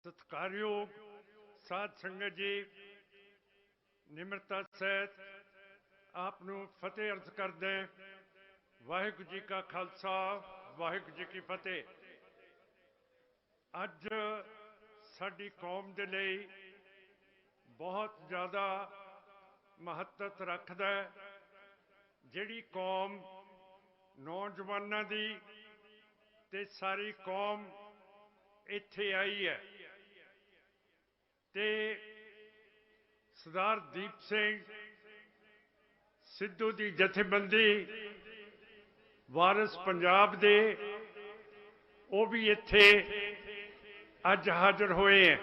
सत्कारयोग साध संगत जी निम्रता सहित आपनू फतेह अर्ज कर दें। वाहिगुरू जी का खालसा वाहिगुरू जी की फतेह। अज साडी कौम दे लई बहुत ज़्यादा महत्व रखदा है। जिहड़ी कौम नौजवानों दी ते सारी कौम इत्थे आई है ते सरदार दीप सिंह सिद्धू की जथेबंदी वारिस पंजाब दे वो भी इत्थे अज हाजिर होए हैं।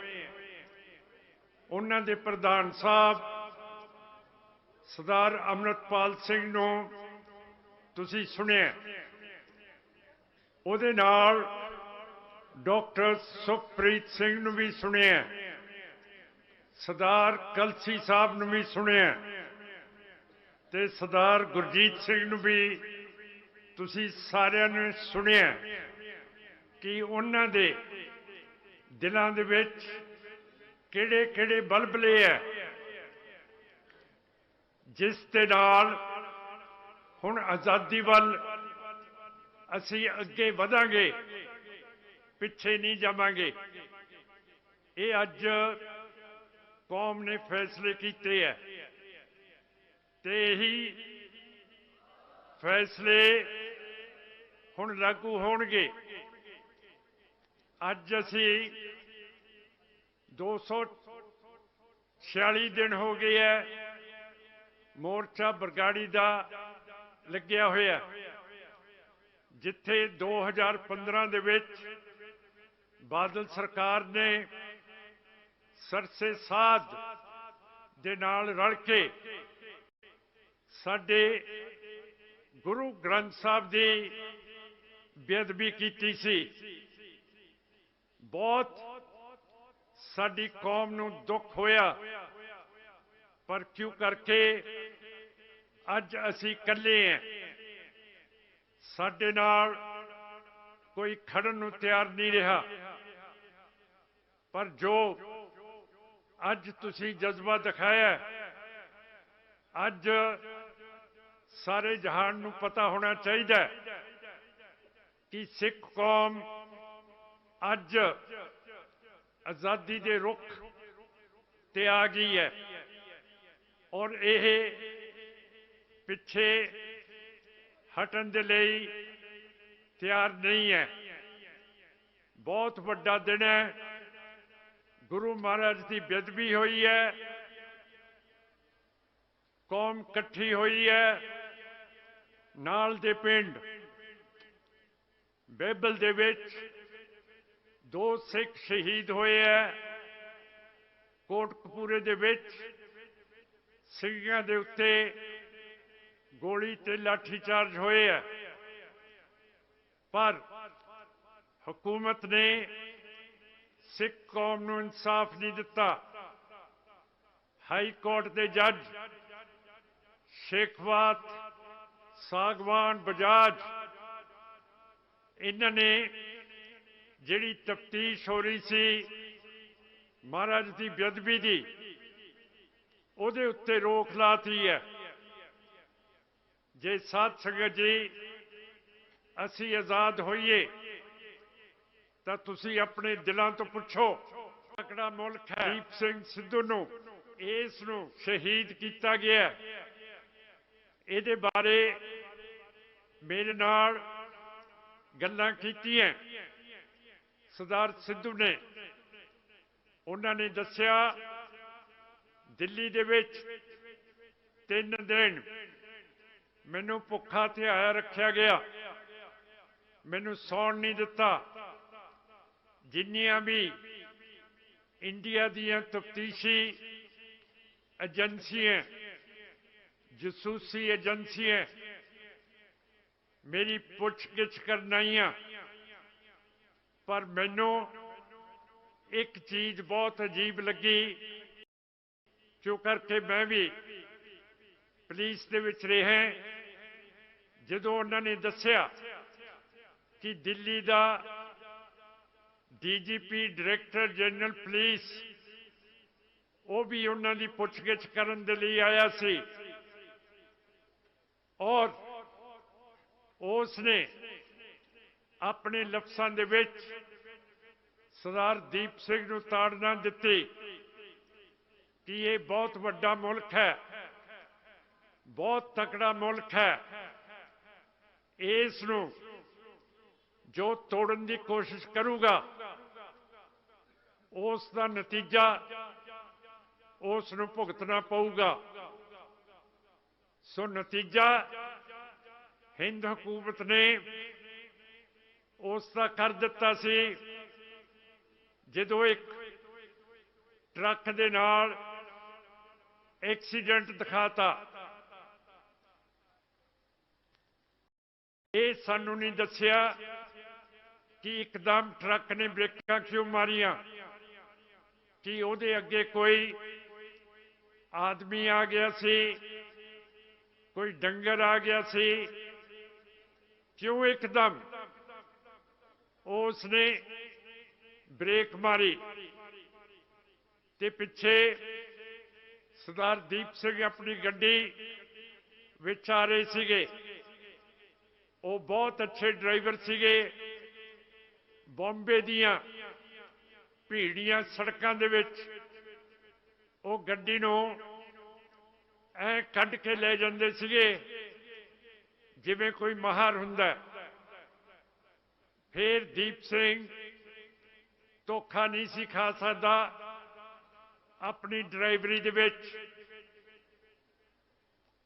उन्हां दे प्रधान साहब सरदार अमृतपाल सिंह नूं तुसीं सुनिया। उहदे नाल डॉक्टर सुखप्रीत सिंह नूं भी सुनिया, सरदार कलसी साहब नूं भी सुनिया ते सरदार गुरजीत सिंह नूं भी तुसीं सारिआं ने सुनिया कि उन्हां दे दिलां दे विच किहड़े-किहड़े बलबले है जिस दे नाल हुण आज़ादी वल असीं अगे वधांगे, पिछे नहीं जावांगे। ये अज कौम ने फैसले किए है ते यही फैसले हुण लागू होणगे। अज असी 246 दिन हो गए है मोर्चा बरगाड़ी का लग्या होया, जिथे 2015 दे विच बादल सरकार ने सरसे साध दे नाल रल के साडे गुरु ग्रंथ साहब की बेअदबी की सी। बहुत साडी कौम नूं दुख होया, पर क्यों करके अज असी कल्ले हैं। साडे नाल कोई खड़न नूं तैयार नहीं रहा, पर जो अज तुसी जज्बा दिखाया, अज सारे जहान नूं पता होना चाहिए कि सिख कौम अज आज़ादी दे रुख ते आ गई है और यह पिछे हटन दे लई तैयार नहीं है। बहुत वड्डा दिन है, गुरु महाराज की बेअदबी हुई है, कौम इकट्ठी हुई है। नाल दे पिंड बेबल दे विच 2 सिख शहीद होए है। कोटकपूरे दे विच सिंघां दे उत्ते गोली ते लाठीचार्ज होए है, पर हुकूमत ने सिख कौम नूं इंसाफ नहीं दिता। हाई कोर्ट के जज शेखवात, सागवान, बजाज, इन्होंने जिहड़ी तफ्तीश हो रही सी महाराज की बेअदबी की, उहदे उत्ते रोक लाती है। जे साध संगत जी असी आज़ाद होइए तो तुसी अपने दिलों तो पुछो, तकड़ा मुल्क है। दीप सिंह सिद्धू नूं इस नूं शहीद किया गया। इहदे बारे मेरे नाल गल्लां कीतियां सरदार सिद्धू ने। उन्होंने दस्सिया दिल्ली दे विच 3 दिन मैनू भुखा धियाया रखा गया, मैनू सौण नहीं दिता। जिन्नियां भी इंडिया दीयां तफ्तीशी एजेंसियां, जसूसी एजेंसियां मेरी पुछ-गिछ करन आईयां, पर मैनू एक चीज बहुत अजीब लगी। क्यों करके मैं भी पुलिस दे विच रहा, जदों उन्होंने दस्सिया कि दिल्ली का ਡੀਜੀਪੀ ਡਾਇਰੈਕਟਰ ਜਨਰਲ ਪੁਲਿਸ ਉਹ ਵੀ ਉਹਨਾਂ ਦੀ ਪੁੱਛਗਿੱਛ ਕਰਨ ਦੇ ਲਈ ਆਇਆ ਸੀ ਔਰ ਉਸਨੇ ਆਪਣੇ ਲਫ਼ਜ਼ਾਂ ਦੇ ਵਿੱਚ ਸਰਦਾਰ ਦੀਪ ਸਿੰਘ ਨੂੰ ਤਾੜਨਾ ਦਿੱਤੀ ਕਿ ਇਹ ਬਹੁਤ ਵੱਡਾ ਮੁਲਕ ਹੈ, ਬਹੁਤ ਤਕੜਾ ਮੁਲਕ ਹੈ, ਇਸ ਨੂੰ ਜੋ ਤੋੜਨ ਦੀ ਕੋਸ਼ਿਸ਼ ਕਰੂਗਾ ਉਸ ਦਾ ਨਤੀਜਾ ਉਸ ਨੂੰ ਭੁਗਤਣਾ ਪਊਗਾ। ਸੋ ਨਤੀਜਾ ਹਿੰਦ ਹਕੂਮਤ ਨੇ ਉਸ ਦਾ ਕਰ ਦਿੱਤਾ ਸੀ ਜਦੋਂ ਇੱਕ ਟਰੱਕ ਦੇ ਨਾਲ ਐਕਸੀਡੈਂਟ ਦਿਖਾਤਾ। ਇਹ ਸਾਨੂੰ ਨਹੀਂ ਦੱਸਿਆ ਕਿ ਇੱਕਦਮ ਟਰੱਕ ਨੇ ਬ੍ਰੇਕਾਂ ਕਿਉਂ ਮਾਰੀਆਂ, ਕਿ ਉਹਦੇ ਅੱਗੇ ਕੋਈ ਆਦਮੀ ਆ ਗਿਆ ਸੀ, ਕੋਈ ਡੰਗਰ ਆ ਗਿਆ ਸੀ, क्यों एकदम उसने ब्रेक मारी ते पिछे सरदार दीप सिंह अपनी गड्डी विच आ रहे सीगे। वो बहुत अच्छे ड्राइवर सीगे। बॉम्बे दियां भीड़ियां सड़कों दे विच वो गड्डी नूं ऐ कढ़ के ले जांदे सीगे जिवें कोई माहर हुंदा। फिर दीप सिंह धोखा नहीं सी खा सकदा अपनी ड्राइवरी दे विच।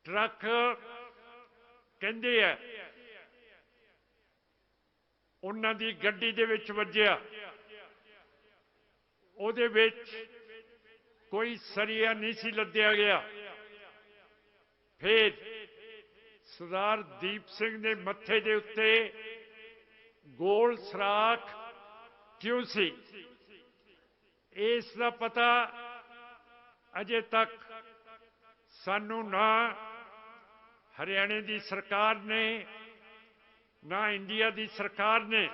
ट्रक कहंदे है उन्हां दी गड्डी दे विच वज्जिया, उहदे विच कोई सरिया नहीं सी लद्दिया गया। फिर सरदार दीप सिंह ने मत्थे दे उत्ते गोल सराख क्यों सी, इसका पता अजे तक सानू ना हरियाणे की सरकार ने ना इंडिया की सरकार ने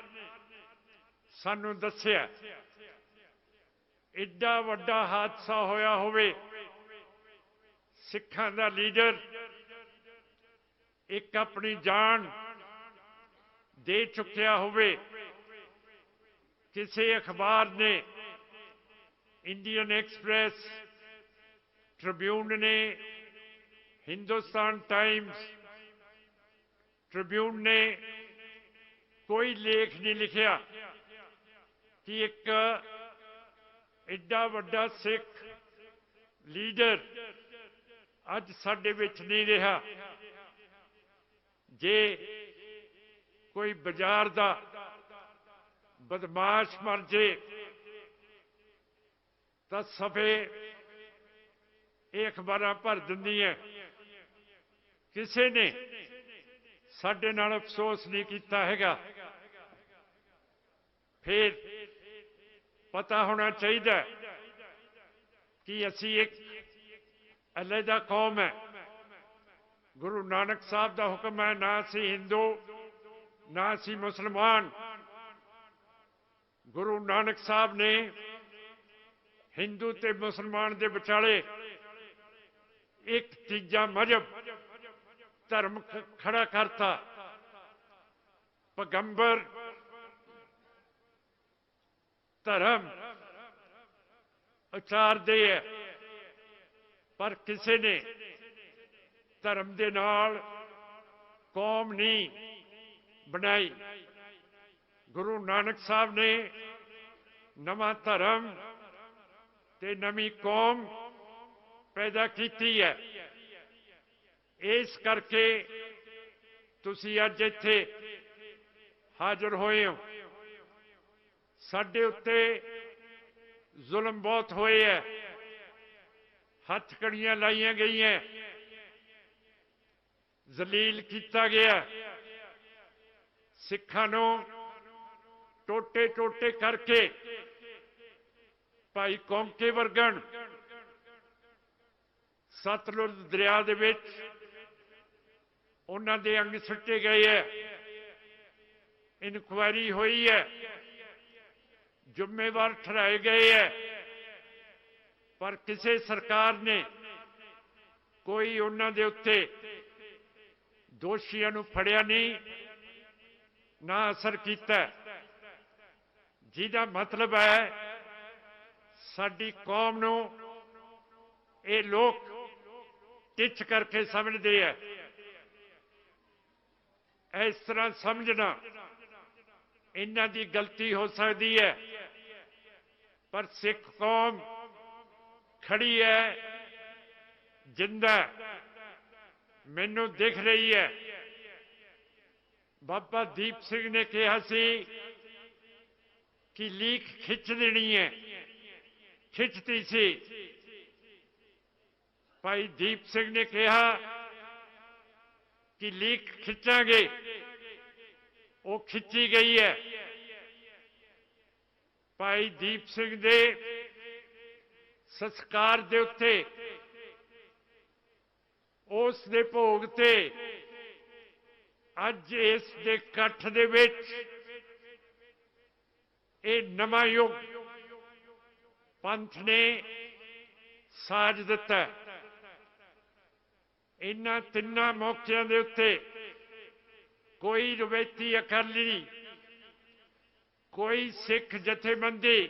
सानू दस्सिया। एडा वड्डा हादसा होया होवे, सिखां दा लीडर एक अपनी जान दे चुकिया होवे, किसी अखबार ने, इंडियन एक्सप्रेस, ट्रिब्यून ने, हिंदुस्तान टाइम्स, ट्रिब्यून ने कोई लेख नहीं लिखा कि एक एडा वड्डा सिख लीडर अज साडे विच नहीं रहा। जे कोई बाजार दा बदमाश मर जे तो सफे अखबार भर दिंदियां। किसी ने साडे नाल अफसोस नहीं किया हैगा। फिर पता होना चाहिए कि असी एक अलहदा कौम है। गुरु नानक साहब का हुक्म है, ना असी हिंदू ना असी मुसलमान। गुरु नानक साहब ने हिंदू ते मुसलमान दे विचाले एक तीजा मजहब धर्म खड़ा करता। पैगंबर धर्म उचारदे है, पर किसी ने धर्म दे नाल कौम नहीं बनाई। गुरु नानक साहब ने नवा धर्म ते नवी कौम पैदा की है। इस करके तुसी अज इत्थे हाजिर होए हो। साडे उत्ते जुल्म बहुत होए है, हथकड़ियां लाइया गई हैं, जलील किया गया, सिखां नूं टोटे टोटे करके भाई कौंके वर्गन सतलुज दरिया दे विच उन्हां दे अंग सुट्टे गए है। इनक्वायरी हुई है, ਜ਼ਿੰਮੇਵਾਰ ਠਹਿਰਾਏ ਗਏ ਹੈ, ਪਰ ਕਿਸੇ ਸਰਕਾਰ ਨੇ ਕੋਈ ਉਹਨਾਂ ਦੇ ਉੱਤੇ ਦੋਸ਼ੀਆਂ ਨੂੰ ਫੜਿਆ ਨਹੀਂ, ਨਾ ਅਸਰ ਕੀਤਾ, ਜਿਹਦਾ ਮਤਲਬ ਹੈ ਸਾਡੀ ਕੌਮ ਨੂੰ ਇਹ ਲੋਕ ਟਿੱਚ ਕਰਕੇ ਸਮਝਦੇ ਹੈ। ਇਸ ਤਰ੍ਹਾਂ ਸਮਝਣਾ ਇਹਨਾਂ ਦੀ ਗਲਤੀ ਹੋ ਸਕਦੀ ਹੈ, ਪਰ ਸਿੱਖ ਕੌਮ ਖੜੀ ਹੈ, ਜਿੰਦਾ ਮੈਨੂੰ ਦਿਖ ਰਹੀ ਹੈ। ਬਾਬਾ ਦੀਪ ਸਿੰਘ ਨੇ ਕਿਹਾ ਸੀ ਕਿ ਲੀਕ ਖਿੱਚ ਦੇਣੀ ਹੈ, ਖਿੱਚਤੀ ਸੀ। ਭਾਈ ਦੀਪ ਸਿੰਘ ਨੇ ਕਿਹਾ ਕਿ ਲੀਕ ਖਿੱਚਾਂਗੇ, ਉਹ ਖਿੱਚੀ ਗਈ ਹੈ। ਭਾਈ ਦੀਪ ਸਿੰਘ ਦੇ ਸੰਸਕਾਰ ਦੇ ਉੱਤੇ, ਉਸ ਦੇ ਭੋਗ ਤੇ ਅੱਜ ਇਸ ਦੇ ਇਕੱਠ ਦੇ ਵਿੱਚ ਇਹ ਨਵਾਂ ਯੁੱਗ ਪੰਥ ਨੇ ਸਾਜ ਦਿੱਤਾ। ਇਹਨਾਂ ਤਿੰਨਾਂ ਮੌਕਿਆਂ ਦੇ ਉੱਤੇ ਕੋਈ ਰਵਾਇਤੀ ਅਕਾਲੀ, ਕੋਈ ਸਿੱਖ ਜਥੇਬੰਦੀ,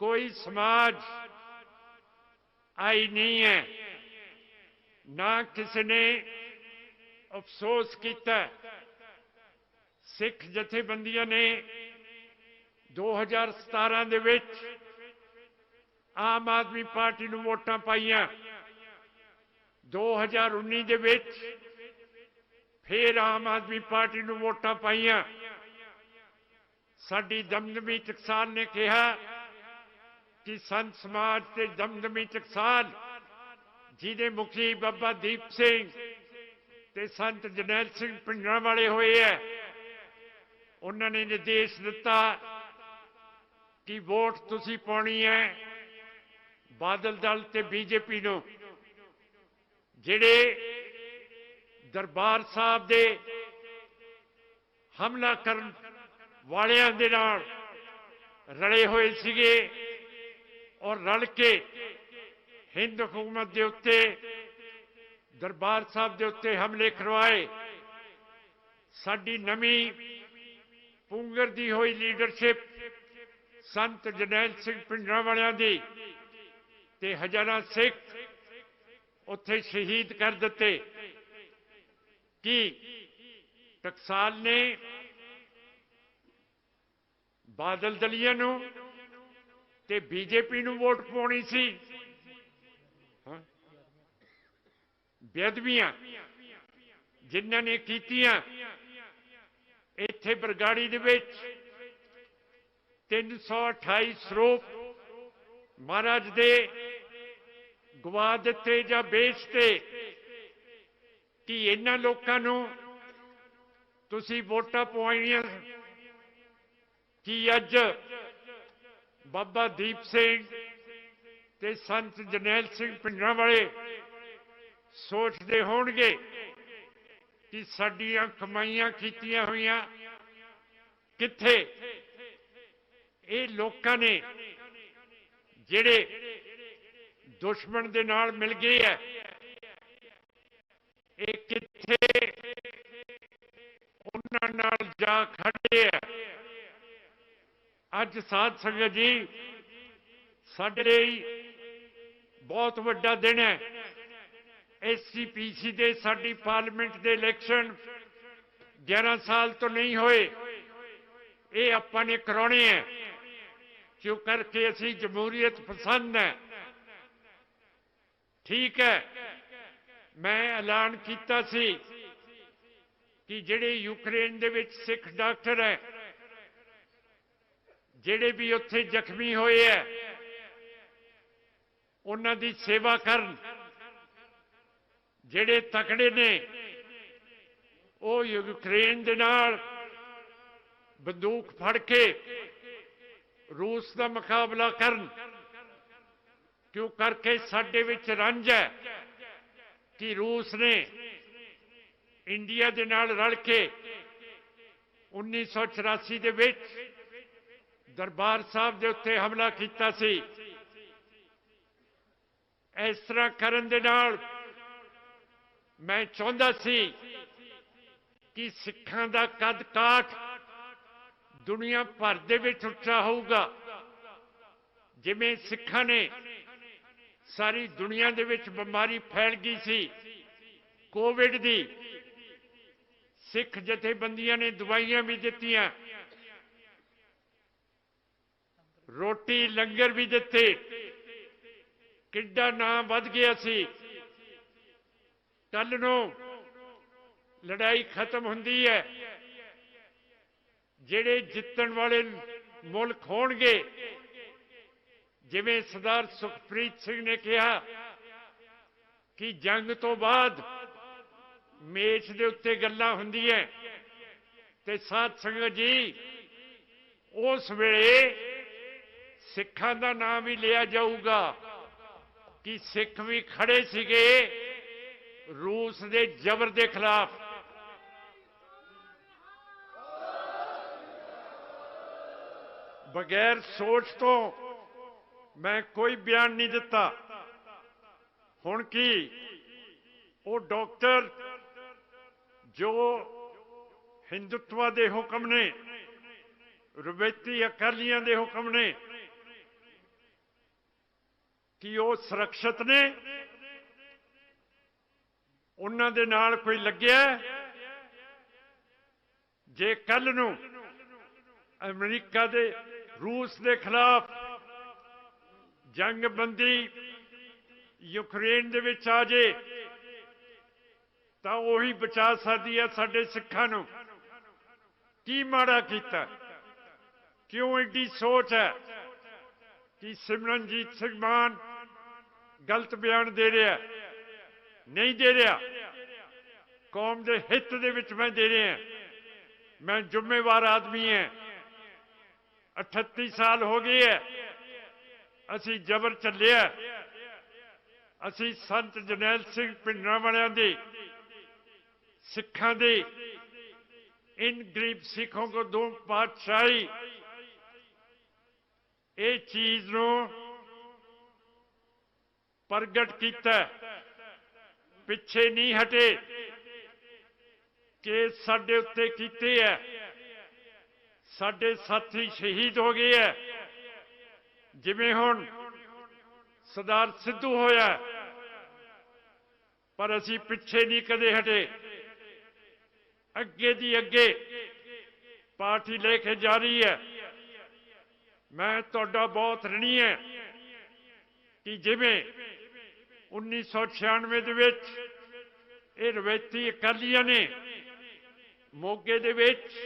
ਕੋਈ ਸਮਾਜ ਆਈ ਨਹੀਂ ਹੈ, ਨਾ ਕਿਸੇ ਨੇ ਅਫਸੋਸ ਕੀਤਾ। ਸਿੱਖ ਜਥੇਬੰਦੀਆਂ ਨੇ 2017 ਦੇ ਵਿੱਚ ਆਮ ਆਦਮੀ ਪਾਰਟੀ ਨੂੰ ਵੋਟਾਂ ਪਾਈਆਂ, 2019 ਦੇ ਵਿੱਚ ਫਿਰ ਆਮ ਆਦਮੀ ਪਾਰਟੀ ਨੂੰ ਵੋਟਾਂ ਪਾਈਆਂ। ਸਾਡੀ ਦਮਦਮੀ ਟਕਸਾਲ ਨੇ ਕਿਹਾ ਕਿ ਸੰਤ ਸਮਾਜ ਤੇ ਦਮਦਮੀ ਟਕਸਾਲ, ਜਿਹਦੇ ਮੁਖੀ ਬਾਬਾ ਦੀਪ ਸਿੰਘ ਤੇ ਸੰਤ ਜਰਨੈਲ ਸਿੰਘ ਭਿੰਡਰਾਂਵਾਲੇ ਹੋਏ ਹੈ, ਉਹਨਾਂ ਨੇ ਨਿਰਦੇਸ਼ ਦਿੱਤਾ ਕਿ ਵੋਟ ਤੁਸੀਂ ਪਾਉਣੀ ਹੈ ਬਾਦਲ ਦਲ ਤੇ ਬੀਜੇਪੀ ਨੂੰ। ਜਿਹੜੇ ਦਰਬਾਰ ਸਾਹਿਬ ਦੇ ਹਮਲਾ ਕਰਨ ਵਾਲਿਆਂ ਦੇ ਨਾਲ ਰਲੇ ਹੋਏ ਸੀਗੇ ਔਰ ਰਲ ਕੇ ਹਿੰਦ ਹਕੂਮਤ ਦੇ ਉੱਤੇ, ਦਰਬਾਰ ਸਾਹਿਬ ਦੇ ਉੱਤੇ ਹਮਲੇ ਕਰਵਾਏ। ਸਾਡੀ ਨਵੀਂ ਪੁੰਗਰ ਦੀ ਹੋਈ ਲੀਡਰਸ਼ਿਪ ਸੰਤ ਜਰਨੈਲ ਸਿੰਘ ਭਿੰਡਰਾਂਵਾਲਿਆਂ ਦੀ ਤੇ ਹਜ਼ਾਰਾਂ ਸਿੱਖ ਉੱਥੇ ਸ਼ਹੀਦ ਕਰ ਦਿੱਤੇ। ਕਿ ਟਕਸਾਲ ਨੇ ਬਾਦਲ ਦਲੀਆਂ ਨੂੰ ਤੇ ਬੀਜੇਪੀ ਨੂੰ ਵੋਟ ਪਾਉਣੀ ਸੀ। ਬੇਅਦਬੀਆਂ ਜਿਨ੍ਹਾਂ ਨੇ ਕੀਤੀਆਂ, ਇੱਥੇ ਬਰਗਾੜੀ ਦੇ ਵਿੱਚ 328 ਸਰੂਪ ਮਹਾਰਾਜ ਦੇ ਗਵਾ ਦਿੱਤੇ ਜਾਂ ਵੇਚਤੇ। ਕਿ ਇਹਨਾਂ ਲੋਕਾਂ ਨੂੰ ਤੁਸੀਂ ਵੋਟਾਂ ਪਵਾਈਆਂ ਕਿ ਅੱਜ ਬਾਬਾ ਦੀਪ ਸਿੰਘ ਤੇ ਸੰਤ ਜਰਨੈਲ ਸਿੰਘ ਭਿੰਡਰਾਂਵਾਲੇ ਸੋਚਦੇ ਹੋਣਗੇ ਕਿ ਸਾਡੀਆਂ ਕਮਾਈਆਂ ਕੀਤੀਆਂ ਹੋਈਆਂ ਕਿੱਥੇ? ਇਹ ਲੋਕਾਂ ਨੇ ਜਿਹੜੇ ਦੁਸ਼ਮਣ ਦੇ ਨਾਲ ਮਿਲ ਗਏ ਹੈ, ਇਹ ਕਿੱਥੇ ਉਹਨਾਂ ਨਾਲ ਜਾ ਖੜੇ ਹੈ। ਅੱਜ ਸਾਧ ਸੰਗਤ ਜੀ, ਸਾਡੇ ਲਈ ਬਹੁਤ ਵੱਡਾ ਦਿਨ ਹੈ। SCPC ਦੇ ਸਾਡੀ ਪਾਰਲੀਮੈਂਟ ਦੇ ਇਲੈਕਸ਼ਨ 11 ਸਾਲ ਤੋਂ ਨਹੀਂ ਹੋਏ, ਇਹ ਆਪਾਂ ਨੇ ਕਰਾਉਣੇ ਹੈ, ਕਿਉਂ ਕਰਕੇ ਅਸੀਂ ਜਮਹੂਰੀਅਤ ਪਸੰਦ ਹੈ। ਠੀਕ ਹੈ, ਮੈਂ ਐਲਾਨ ਕੀਤਾ ਸੀ ਕਿ ਜਿਹੜੇ ਯੂਕਰੇਨ ਦੇ ਵਿੱਚ ਸਿੱਖ ਡਾਕਟਰ ਹੈ, ਜਿਹੜੇ ਵੀ ਉੱਥੇ ਜ਼ਖਮੀ ਹੋਏ ਹੈ, ਉਹਨਾਂ ਦੀ ਸੇਵਾ ਕਰਨ। ਜਿਹੜੇ ਤਕੜੇ ਨੇ ਉਹ ਯੂਕਰੇਨ ਦੇ ਨਾਲ ਬੰਦੂਕ ਫੜ ਕੇ ਰੂਸ ਦਾ ਮੁਕਾਬਲਾ ਕਰਨ। ਕਿਉਂ ਕਰਕੇ ਸਾਡੇ ਵਿੱਚ ਰੰਜ ਹੈ ਕਿ ਰੂਸ ਨੇ ਇੰਡੀਆ ਦੇ ਨਾਲ ਰਲ ਕੇ 1984 ਦੇ ਵਿੱਚ ਦਰਬਾਰ ਸਾਹਿਬ ਦੇ ਉੱਤੇ ਹਮਲਾ ਕੀਤਾ ਸੀ। ਇਸ ਤਰ੍ਹਾਂ ਕਰਨ ਦੇ ਨਾਲ ਮੈਂ ਚਾਹੁੰਦਾ ਸੀ ਕਿ ਸਿੱਖਾਂ ਦਾ ਕੱਦ ਕਾਠ ਦੁਨੀਆ ਭਰ ਦੇ ਵਿੱਚ ਉੱਚਾ ਹੋਊਗਾ। ਜਿਵੇਂ ਸਿੱਖਾਂ ਨੇ ਸਾਰੀ ਦੁਨੀਆ ਦੇ ਵਿੱਚ ਬਿਮਾਰੀ ਫੈਲ ਗਈ ਸੀ ਕੋਵਿਡ ਦੀ, ਸਿੱਖ ਜਥੇਬੰਦੀਆਂ ਨੇ ਦਵਾਈਆਂ ਵੀ ਦਿੱਤੀਆਂ, ਰੋਟੀ ਲੰਗਰ ਵੀ ਦਿੱਤੇ, ਕਿੱਡਾ ਨਾਂ ਵੱਧ ਗਿਆ ਸੀ। ਕੱਲ ਨੂੰ ਲੜਾਈ ਖਤਮ ਹੁੰਦੀ ਹੈ, ਜਿਹੜੇ ਜਿੱਤਣ ਵਾਲੇ ਮੁਲਕ ਹੋਣਗੇ, ਜਿਵੇਂ ਸਰਦਾਰ ਸੁਖਪ੍ਰੀਤ ਸਿੰਘ ਨੇ ਕਿਹਾ ਕਿ ਜੰਗ ਤੋਂ ਬਾਅਦ ਮੇਜ਼ ਦੇ ਉੱਤੇ ਗੱਲਾਂ ਹੁੰਦੀਆਂ, ਤੇ ਸਾਧ ਸੰਗਤ ਜੀ ਉਸ ਵੇਲੇ ਸਿੱਖਾਂ ਦਾ ਨਾਮ ਵੀ ਲਿਆ ਜਾਊਗਾ ਕਿ ਸਿੱਖ ਵੀ ਖੜੇ ਸੀਗੇ ਰੂਸ ਦੇ ਜ਼ਬਰ ਦੇ ਖਿਲਾਫ। ਬਗੈਰ ਸੋਚ ਤੋਂ ਮੈਂ ਕੋਈ ਬਿਆਨ ਨਹੀਂ ਦਿੱਤਾ। ਹੁਣ ਕੀ ਉਹ ਡਾਕਟਰ ਜੋ ਹਿੰਦੂਤਵਾ ਦੇ ਹੁਕਮ ਨੇ, ਰਵਾਇਤੀ ਅਕਾਲੀਆਂ ਦੇ ਹੁਕਮ ਨੇ, ਕਿ ਉਹ ਸੁਰੱਖਿਅਤ ਨੇ? ਉਹਨਾਂ ਦੇ ਨਾਲ ਕੋਈ ਲੱਗਿਆ? ਜੇ ਕੱਲ ਨੂੰ ਅਮਰੀਕਾ ਦੇ ਰੂਸ ਦੇ ਖਿਲਾਫ ਜੰਗਬੰਦੀ ਯੂਕਰੇਨ ਦੇ ਵਿੱਚ ਆ ਜੇ ਤਾਂ ਉਹੀ ਬਚਾ ਸਕਦੀ ਹੈ ਸਾਡੇ ਸਿੱਖਾਂ ਨੂੰ। ਕੀ ਮਾੜਾ ਕੀਤਾ? ਕਿਉਂ ਐਡੀ ਸੋਚ ਹੈ ਕਿ ਸਿਮਰਨਜੀਤ ਸਿੰਘ ਮਾਨ ਗਲਤ ਬਿਆਨ ਦੇ ਰਿਹਾ? ਨਹੀਂ ਦੇ ਰਿਹਾ, ਕੌਮ ਦੇ ਹਿੱਤ ਦੇ ਵਿੱਚ ਮੈਂ ਦੇ ਰਿਹਾ। ਮੈਂ ਜ਼ਿੰਮੇਵਾਰ ਆਦਮੀ ਹਾਂ। 38 ਸਾਲ ਹੋ ਗਏ ਹੈ ਅਸੀਂ ਜ਼ਬਰ ਚੱਲਿਆ। ਅਸੀਂ ਸੰਤ ਜਰਨੈਲ ਸਿੰਘ ਭਿੰਡਰਾਂ ਵਾਲਿਆਂ ਦੇ, ਸਿੱਖਾਂ ਦੇ, इन गरीब सिखों को दो पातशाही, ये चीज नो प्रगट किया, पिछे नहीं हटे कि साडे उत्ते कीते है, साडे साथी शहीद हो गए है। जिवें हुण सरदार सिद्धू होया, पर असी पिछे नहीं कदे हटे। अगे दी अगे पार्टी लेके जा रही है। मैं तुहाडा बहुत ऋणी है कि जिवें 1996 दे विच ये रवायती अकालियां ने मोगे दे विच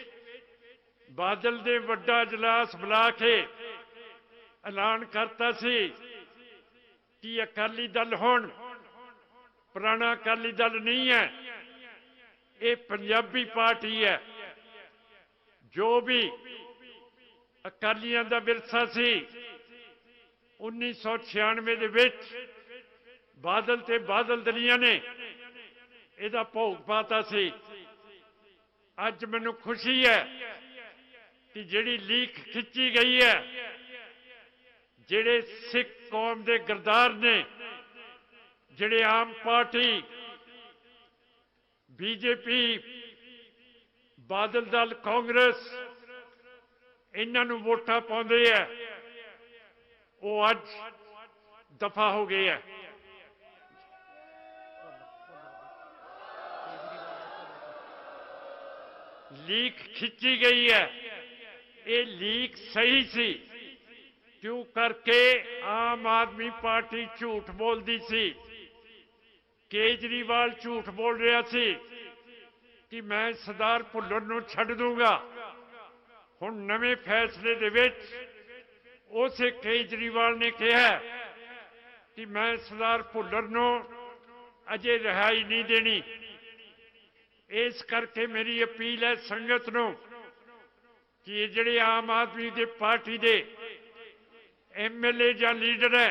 बादल दे वड्डा इजलास बुला के ऐलान करता सी कि अकाली दल हुण पुराना अकाली दल नहीं है, ये पंजाबी पार्टी है। जो भी अकालियां दा विरसा सी 1996 दे विच बादल ते बादल दलियां ने इहदा भोग पाता सी। अज मैनू खुशी है कि जिहड़ी लीक खिंची गई है, जिहड़े सिख कौम दे गरदार ने, जिहड़े आम पार्टी, बीजेपी, बादल दल, कांग्रेस इन्हां नूं वोटां पाउंदे है, वो अज दफा हो गए है। लीक खिंची गई है, ये लीक सही सी। क्यों करके आम आदमी पार्टी झूठ बोलती सी, केजरीवाल झूठ बोल रहा सी कि मैं सरदार भुल्लर नूं छड्ड दूंगा। हुण नवे फैसले दे विच उसे केजरीवाल ने कहा कि मैं सरदार भुल्लर नूं अजे रिहाई नहीं देनी। इस करके मेरी अपील है संगत नूं कि जिहड़े आम आदमी दे पार्टी दे MLA जां लीडर है,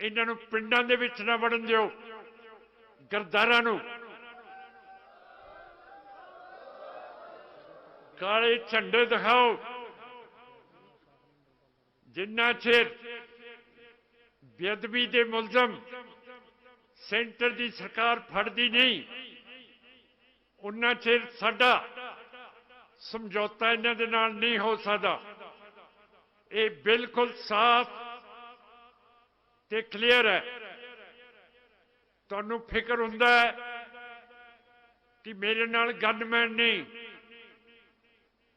इन्हां नूं पिंडां दे विच ना वड़न दिओ। गरदारां नूं काले झंडे दिखाओ, जिन्ना चिर बेअदबी के मुलजम सेंटर की सरकार फड़दी नहीं, उन्ना चिर साडा समझौता इन्हां दे नाल नहीं हो सकता। ये बिल्कुल साफ ते क्लीयर है। तुहानू फिक्र हुंदा है कि मेरे नाल गनमैन नहीं,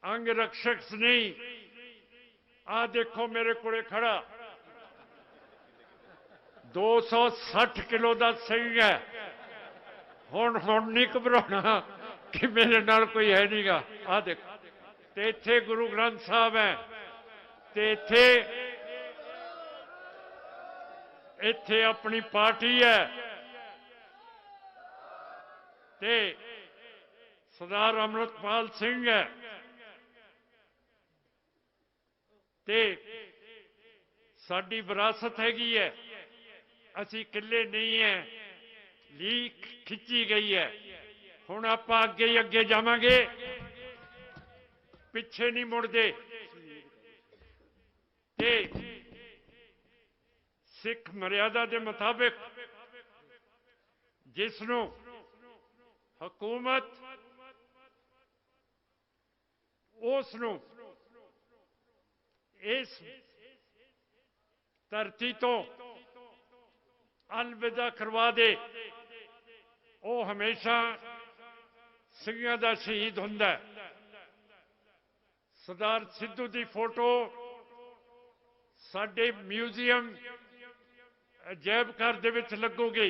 अंग रक्षक नहीं। आ देखो मेरे कोले खड़ा 260 किलो का सिंह है। हुण नहीं घबराना कि मेरे नाल कोई है नहीं गा। आ देखो ते इत्थे गुरु ग्रंथ साहब है ते इत्थे अपनी पार्टी है ते सरदार अमृतपाल सिंह है ते साडी विरासत हैगी है। असी किले नहीं है, लीक खिंची गई है। हुण आपां अगे ही अगे जावांगे, पिछे नहीं मुड़दे। ते सिख मर्यादा के मुताबिक जिसनों हुकूमत उसनों इस धरती तो अलविदा करवा दे, वो हमेशा सिंघां दा शहीद हुंदा है। सरदार सिद्धू की फोटो साडे म्यूजियम अजैब घर दे विच लगूगी।